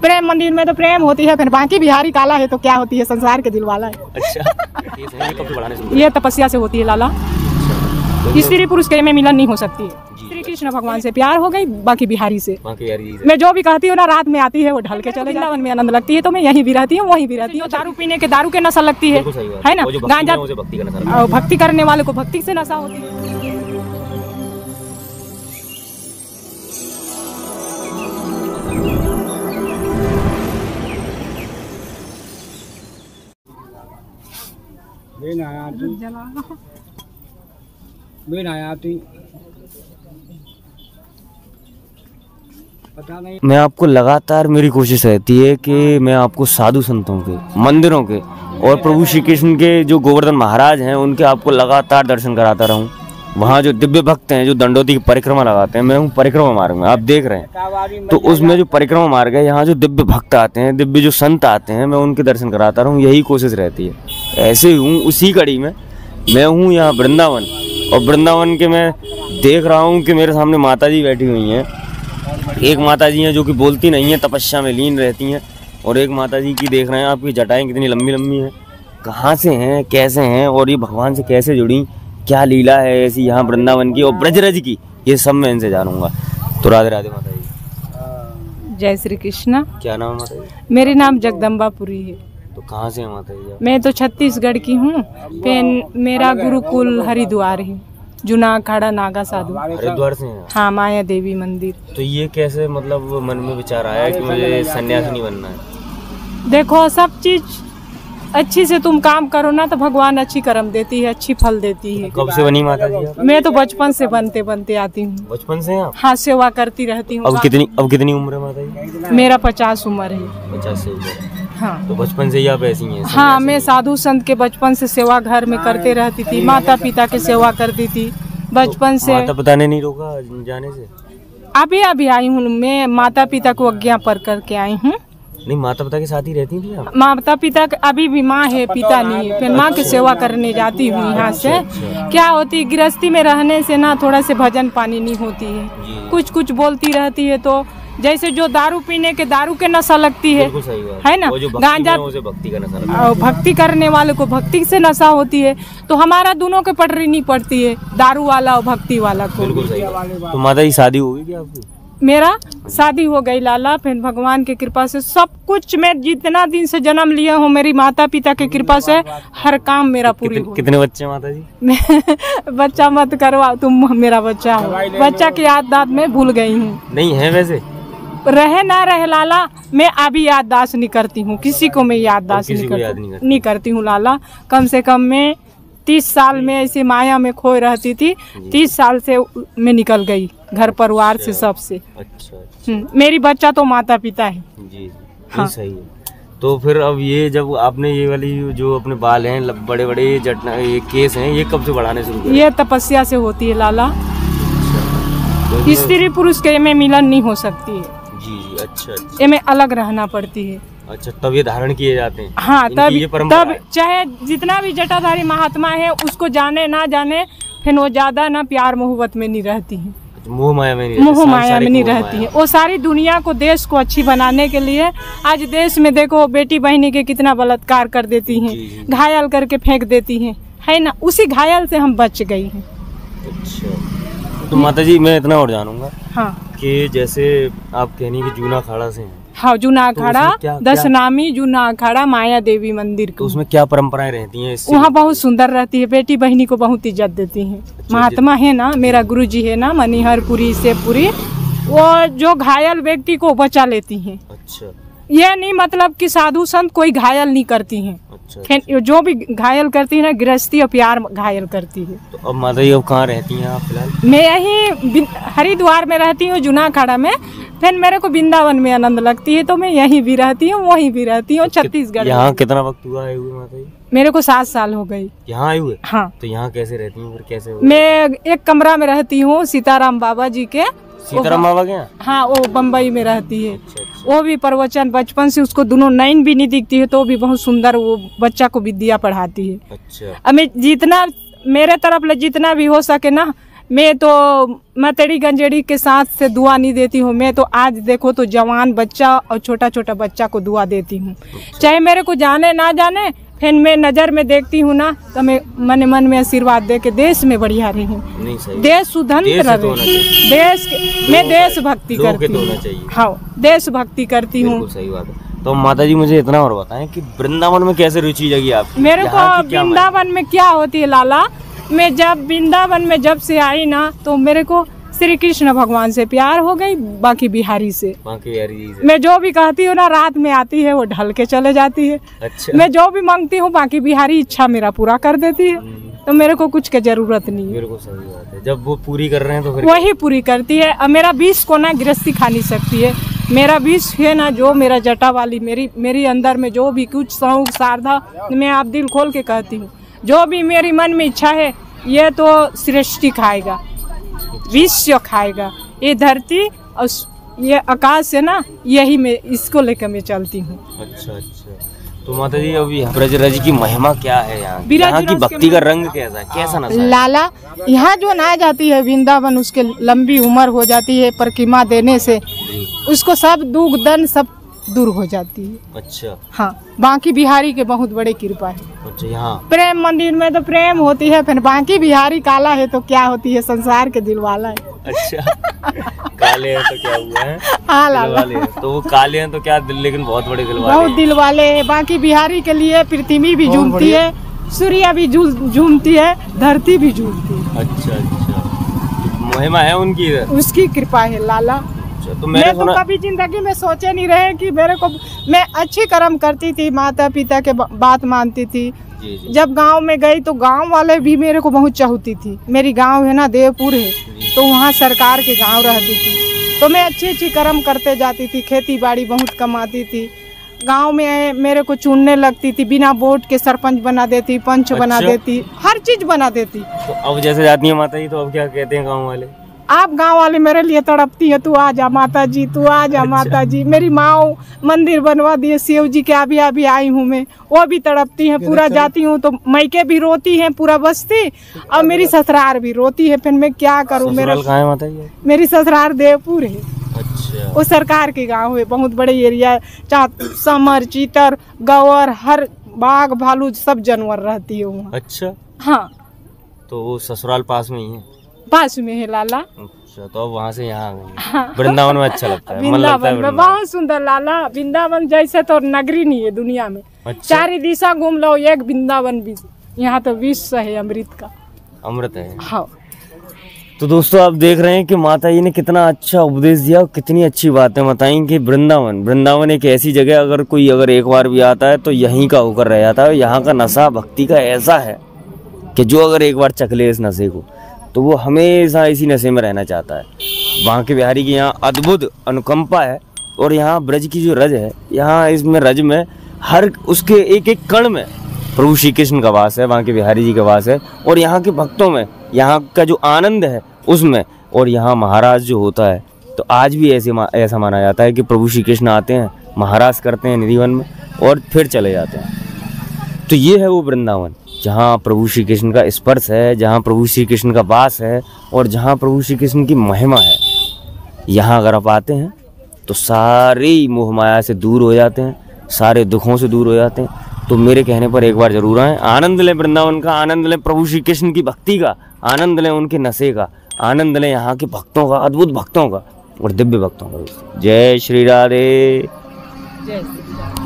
प्रेम मंदिर में तो प्रेम होती है, फिर बाकी बिहारी काला है तो क्या होती है, संसार के दिल वाला है। अच्छा, ये तपस्या से होती है लाला। स्त्री पुरुष के में मिलन नहीं हो सकती है। श्री कृष्ण भगवान से प्यार हो गई, बाकी बिहारी से। मैं जो भी कहती हूँ ना, रात में आती है वो ढल के चले जावन में आनंद लगती है, तो मैं यहीं भी रहती हूँ, वहीं भी रहती हूँ। दारू पीने के दारू के नशा लगती है ना, गांजा भक्ति करने वाले को भक्ति से नशा होती है। पता नहीं, मैं आपको लगातार मेरी कोशिश रहती है कि मैं आपको साधु संतों के, मंदिरों के और प्रभु श्री कृष्ण के जो गोवर्धन महाराज हैं उनके आपको लगातार दर्शन कराता रहूं। वहाँ जो दिव्य भक्त हैं जो दंडोती की परिक्रमा लगाते हैं, मैं हूँ परिक्रमा मार्ग में, आप देख रहे हैं, तो उसमें जो परिक्रमा मार्ग है, यहाँ जो दिव्य भक्त आते हैं, दिव्य जो संत आते हैं, मैं उनके दर्शन कराता रहूँ, यही कोशिश रहती है। ऐसे हूँ उसी कड़ी में मैं हूँ यहाँ वृंदावन, और वृंदावन के मैं देख रहा हूँ कि मेरे सामने माता जी बैठी हुई हैं। एक माता जी हैं जो कि बोलती नहीं है, तपस्या में लीन रहती हैं, और एक माता जी की देख रहे हैं आपकी जटाएं कितनी लंबी लंबी हैं, कहाँ से हैं, कैसे हैं, और ये भगवान से कैसे जुड़ी, क्या लीला है ऐसी यहाँ वृंदावन की और ब्रजरज की, ये सब मैं इनसे जानूंगा। तो राधे राधे माता जी। जय श्री कृष्णा। क्या नाम है माता जी? मेरे नाम जगदम्बापुरी है। तो कहाँ से है माता जी? मैं तो छत्तीसगढ़ की हूँ, मेरा गुरुकुल हरिद्वार है, जुना अखाड़ा नागा साधु। हरिद्वार से हैं? हाँ, माया देवी मंदिर। तो ये कैसे मतलब मन में विचार आया कि मुझे सन्यासिनी बनना है? देखो, सब चीज अच्छी से तुम काम करो ना तो भगवान अच्छी कर्म देती है, अच्छी फल देती है। कब से बनी माता जी आप? मैं तो बचपन से बनते बनते आती हूँ। बचपन से आप? हाँ, सेवा करती रहती हूँ। अब कितनी उम्र है माता जी? मेरा 50 उम्र है। 50 से ऊपर? हाँ। तो बचपन से ही आप ऐसी हैं? हाँ, मैं साधु संत के बचपन से सेवा घर में करते रहती थी, माता पिता की सेवा करती थी बचपन से। माता पिता ने नहीं रोका जाने से? अभी आई हूँ मैं, माता पिता को आज्ञा पर करके आई हूँ। नहीं, माता पिता के साथ ही रहती थी आप? माता पिता अभी भी माँ है, पिता नहीं है। फिर माँ की सेवा करने जाती हूँ यहाँ से। क्या होती, गृहस्थी में रहने से ना थोड़ा से भजन पानी नहीं होती है, कुछ कुछ बोलती रहती है, तो जैसे जो दारू पीने के दारू के नशा लगती है ना, गांजा भक्ति का नशा, भक्ति करने वाले को भक्ति से नशा होती है, तो हमारा दोनों के पटरी नहीं पड़ती है, दारू वाला और भक्ति वाला को। बिल्कुल सही बात। तो माता जी शादी हो गई क्या आपकी? मेरा शादी हो गई लाला, फिर भगवान की कृपा से सब कुछ, मैं जितना दिन से जन्म लिया हूँ मेरी माता पिता की कृपा से हर काम मेरा पूरी। कितने बच्चे माता जी? बच्चा मत करवा, तुम मेरा बच्चा हो, बच्चा की याददाश्त में भूल गई हूँ। नहीं है वैसे? रहे ना रहे लाला, मैं अभी याददाश्त नहीं करती हूँ, किसी को मैं याददाश्त नहीं करती हूँ लाला। कम से कम मैं 30 साल में ऐसे माया में खोए रहती थी, 30 साल से मैं निकल गई घर परिवार से, सबसे। अच्छा। मेरी बच्चा तो माता पिता है। जी। हाँ, सही है। तो फिर अब ये जब आपने ये वाली जो अपने बाल हैं बड़े बड़े, ये केस हैं, ये कब से बढ़ाने शुरू किए? ये तपस्या से होती है लाला। स्त्री पुरुष के में मिलन नहीं हो सकती है। जी। अच्छा। ये में अलग रहना पड़ती है। अच्छा, तब ये धारण किए जाते हैं? हाँ, तब चाहे जितना भी जटाधारी महात्मा है उसको जाने ना जाने, फिर वो ज्यादा ना प्यार मोहब्बत में नहीं रहती है, मोह माया में नहीं रहती है। वो सारी दुनिया को, देश को अच्छी बनाने के लिए, आज देश में देखो बेटी बहनी के कितना बलात्कार कर देती हैं, घायल करके फेंक देती हैं, है ना, उसी घायल से हम बच गई हैं। अच्छा। तो माता जी मैं इतना और जानूंगा, हाँ, कि जैसे आप कहनी कि जूना अखाड़ा से हैं? हाँ, जुना अखाड़ा, तो 10 नामी जुना अखाड़ा माया देवी मंदिर। तो उसमें क्या परंपराएं रहती हैं? वहाँ बहुत सुंदर रहती है, बेटी बहनी को बहुत इज्जत देती हैं। अच्छा, महात्मा है ना, मेरा गुरुजी है ना, मनिहरपुरी से पूरी, वो जो घायल व्यक्ति को बचा लेती हैं। अच्छा। ये नहीं मतलब कि साधु संत कोई घायल नहीं करती हैं। अच्छा। जो भी घायल करती है ना, गृहस्थी और प्यार घायल करती है। तो अब माता जी अब कहाँ रहती हैं आप फिलहाल? मैं यही हरिद्वार में रहती हूँ, जुना अखाड़ा में। फिर मेरे को वृंदावन में आनंद लगती है, तो मैं यहीं भी रहती हूँ, वहीं भी रहती हूँ, छत्तीसगढ़। यहाँ कितना वक्त हुआ आए हुए माता जी? मेरे को 7 साल हो गई यहाँ आए हुए। हाँ। तो यहाँ कैसे रहती हूँ, फिर कैसे? मैं एक कमरा में रहती हूँ, सीताराम बाबा जी के। सीताराम बाबा के? हाँ, वो बम्बई में रहती है। अच्छा। वो भी प्रवचन, बचपन से उसको दोनों नैन भी नहीं दिखती है, तो भी बहुत सुंदर वो बच्चा को विद्या पढ़ाती है। अच्छा। अब मैं जितना मेरे तरफ जितना भी हो सके ना, मैं तो मतड़ी गंजेड़ी के साथ से दुआ नहीं देती हूँ। मैं तो आज देखो तो जवान बच्चा और छोटा छोटा बच्चा को दुआ देती हूँ। चाहे मेरे को जाने ना जाने, फिर मैं नज़र में देखती हूँ ना तो मैं मन में आशीर्वाद दे के देश में बढ़िया रही हूँ। देश सुधंत्र रहे, मैं देशभक्ति करती हूँ। हाँ, देशभक्ति करती हूँ। सही बात है। तो माता जी मुझे इतना और बताएं कि वृंदावन में कैसे रुचि जगी आपकी? मेरे को वृंदावन में क्या होती है लाला, मैं जब वृंदावन में जब से आई ना तो मेरे को श्री कृष्ण भगवान से प्यार हो गई, बाकी बिहारी से। मैं जो भी कहती हूँ ना रात में आती है वो ढल के चले जाती है। अच्छा। मैं जो भी मांगती हूँ बाकी बिहारी इच्छा मेरा पूरा कर देती है, तो मेरे को कुछ की जरूरत नहीं है। मेरे को सही बात है, जब वो पूरी कर रहे हैं तो फिर वही पूरी करती है। अब मेरा विष को ना गृहस्थी खा नहीं सकती है। मेरा विष है ना, जो मेरा जटा वाली मेरी अंदर में जो भी कुछ शौक सारधा, मैं आप दिल खोल के कहती हूँ, जो भी मेरी मन में इच्छा है ये तो सृष्टि खाएगा, विश्व खाएगा, ये धरती और ये आकाश है ना, यही मैं इसको लेकर मैं चलती हूँ। अच्छा अच्छा। तो माता जी अभी ब्रजराज की महिमा क्या है यहाँ की भक्ति का रंग कैसा है, कैसा नशा है? लाला, यहाँ जो ना जाती है वृंदावन, उसके लंबी उम्र हो जाती है परिक्रमा देने से, उसको सब दुख दर्द सब दूर हो जाती है। अच्छा। हाँ, बांकी बिहारी के बहुत बड़े कृपा है। अच्छा। यहाँ प्रेम मंदिर में तो प्रेम होती है, फिर बांकी बिहारी काला है तो क्या होती है, संसार के दिल वाला है। अच्छा। काले हैं तो क्या हुआ है? हाँ लाला, तो वो काले हैं तो क्या दिल, लेकिन बहुत बड़े दिल वाले, बहुत दिल वाले हैं। बाकी बिहारी के लिए पृथ्वी भी झूमती है, सूर्य भी झूमती है, धरती भी झूमती है। अच्छा अच्छा। महिमा है उनकी, उसकी कृपा है लाला। तो मैं तो कभी जिंदगी में सोचे नहीं रहे कि मेरे को, मैं अच्छी कर्म करती थी, माता पिता के बात मानती थी। जी। जब गांव में गई तो गांव वाले भी मेरे को बहुत चाहती थी। मेरी गांव है ना देवपुर है, तो वहाँ सरकार के गांव रहती थी, तो मैं अच्छी कर्म करते जाती थी, खेती बाड़ी बहुत कमाती थी। गांव में मेरे को चुनने लगती थी, बिना वोट के सरपंच बना देती, पंच बना देती, हर चीज बना देती। तो अब जैसे जाती है माता जी, तो अब क्या कहते हैं गाँव वाले? आप गांव वाले मेरे लिए तड़पती है, तू आ जा माता जी, तू आ जा माता जी। मेरी माँ मंदिर बनवा दिए शिव जी के, अभी आई हूँ मैं, वो भी तड़पती है। पूरा जाती हूँ तो मैके भी रोती है, पूरा बस्ती, और मेरी ससुराल भी रोती है। फिर मैं क्या करूँ? मेरी ससुराल देवपुर है। अच्छा। वो सरकार के गाँव है, बहुत बड़े एरिया, समर चीतर गौर हर बाघ भालू सब जानवर रहती है वहाँ। अच्छा। हाँ। तो वो ससुराल पास में ही है? पास में है लाला। अच्छा। तो अब वहाँ से यहाँ आ गई। वृंदावन में अच्छा लगता है? वृंदावन में बहुत सुंदर लाला, वृंदावन जैसे तो नगरी नहीं है दुनिया में। अच्छा। चारी दिशा घूम लो, एक वृंदावन भी, यहाँ तो विश्व है अमृत का, अमृत है। हाँ। तो दोस्तों आप देख रहे हैं कि माता जी ने कितना अच्छा उपदेश दिया, कितनी अच्छी बातें बताई कि वृंदावन एक ऐसी जगह, अगर एक बार भी आता है तो यहीं का होकर रह जाता है। यहाँ का नशा भक्ति का ऐसा है कि जो अगर एक बार चख ले इस नशे को, तो वो हमेशा इसी नशे में रहना चाहता है। वहाँ के बिहारी की यहाँ अद्भुत अनुकंपा है, और यहाँ ब्रज की जो रज है, यहाँ इसमें रज में हर उसके एक एक कण में प्रभु श्री कृष्ण का वास है, वहाँ के बिहारी जी का वास है। और यहाँ के भक्तों में यहाँ का जो आनंद है उसमें, और यहाँ महाराज जो होता है, तो आज भी ऐसा माना जाता है कि प्रभु श्री कृष्ण आते हैं, महाराज करते हैं निधिवन में, और फिर चले जाते हैं। तो ये है वो वृंदावन जहाँ प्रभु श्री कृष्ण का स्पर्श है, जहाँ प्रभु श्री कृष्ण का वास है, और जहाँ प्रभु श्री कृष्ण की महिमा है। यहाँ अगर आप आते हैं तो सारी मोह माया से दूर हो जाते हैं, सारे दुखों से दूर हो जाते हैं। तो मेरे कहने पर एक बार जरूर आएं, आनंद लें वृंदावन का, आनंद लें प्रभु श्री कृष्ण की भक्ति का, आनंद लें उनके नशे का, आनंद लें यहाँ के भक्तों का, अद्भुत भक्तों का और दिव्य भक्तों का। जय श्री राधे। जय श्री राधे।